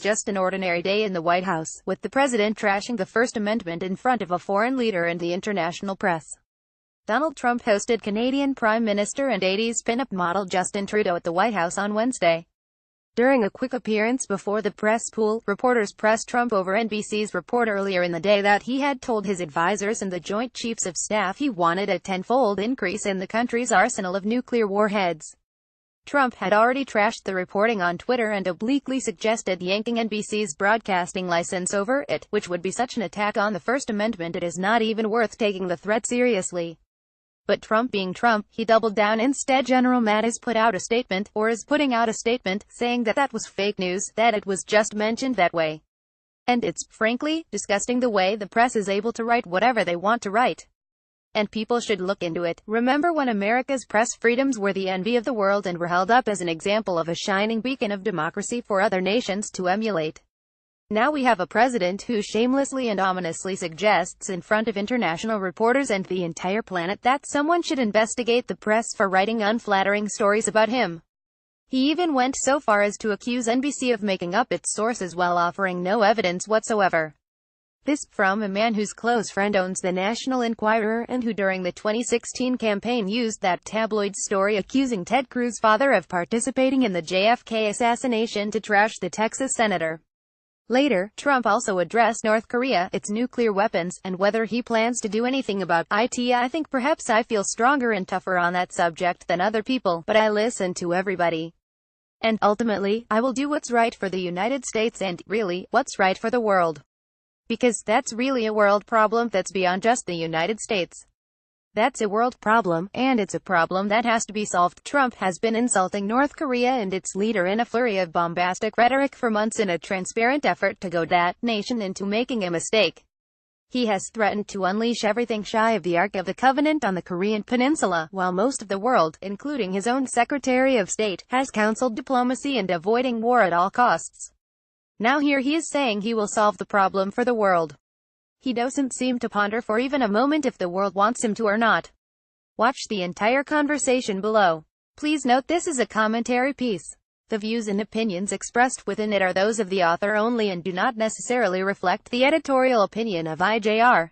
just an ordinary day in the White House, with the president trashing the First Amendment in front of a foreign leader and the international press. Donald Trump hosted Canadian Prime Minister and 80s pinup model Justin Trudeau at the White House on Wednesday. During a quick appearance before the press pool, reporters pressed Trump over NBC's report earlier in the day that he had told his advisors and the Joint Chiefs of Staff he wanted a tenfold increase in the country's arsenal of nuclear warheads. Trump had already trashed the reporting on Twitter and obliquely suggested yanking NBC's broadcasting license over it, which would be such an attack on the First Amendment it is not even worth taking the threat seriously. But Trump being Trump, he doubled down instead. General Mattis put out a statement, or is putting out a statement, saying that that was fake news, that it was just mentioned that way. And it's, frankly, disgusting the way the press is able to write whatever they want to write. And people should look into it. Remember when America's press freedoms were the envy of the world and were held up as an example of a shining beacon of democracy for other nations to emulate? Now we have a president who shamelessly and ominously suggests in front of international reporters and the entire planet that someone should investigate the press for writing unflattering stories about him. He even went so far as to accuse NBC of making up its sources while offering no evidence whatsoever. This, from a man whose close friend owns the National Enquirer and who during the 2016 campaign used that tabloid story accusing Ted Cruz's father of participating in the JFK assassination to trash the Texas senator. Later, Trump also addressed North Korea, its nuclear weapons, and whether he plans to do anything about it. I think perhaps I feel stronger and tougher on that subject than other people, but I listen to everybody. And, ultimately, I will do what's right for the United States and, really, what's right for the world. Because that's really a world problem that's beyond just the United States. That's a world problem, and it's a problem that has to be solved. Trump has been insulting North Korea and its leader in a flurry of bombastic rhetoric for months in a transparent effort to goad that nation into making a mistake. He has threatened to unleash everything shy of the Ark of the Covenant on the Korean Peninsula, while most of the world, including his own Secretary of State, has counseled diplomacy and avoiding war at all costs. Now here he is saying he will solve the problem for the world. He doesn't seem to ponder for even a moment if the world wants him to or not. Watch the entire conversation below. Please note this is a commentary piece. The views and opinions expressed within it are those of the author only and do not necessarily reflect the editorial opinion of IJR.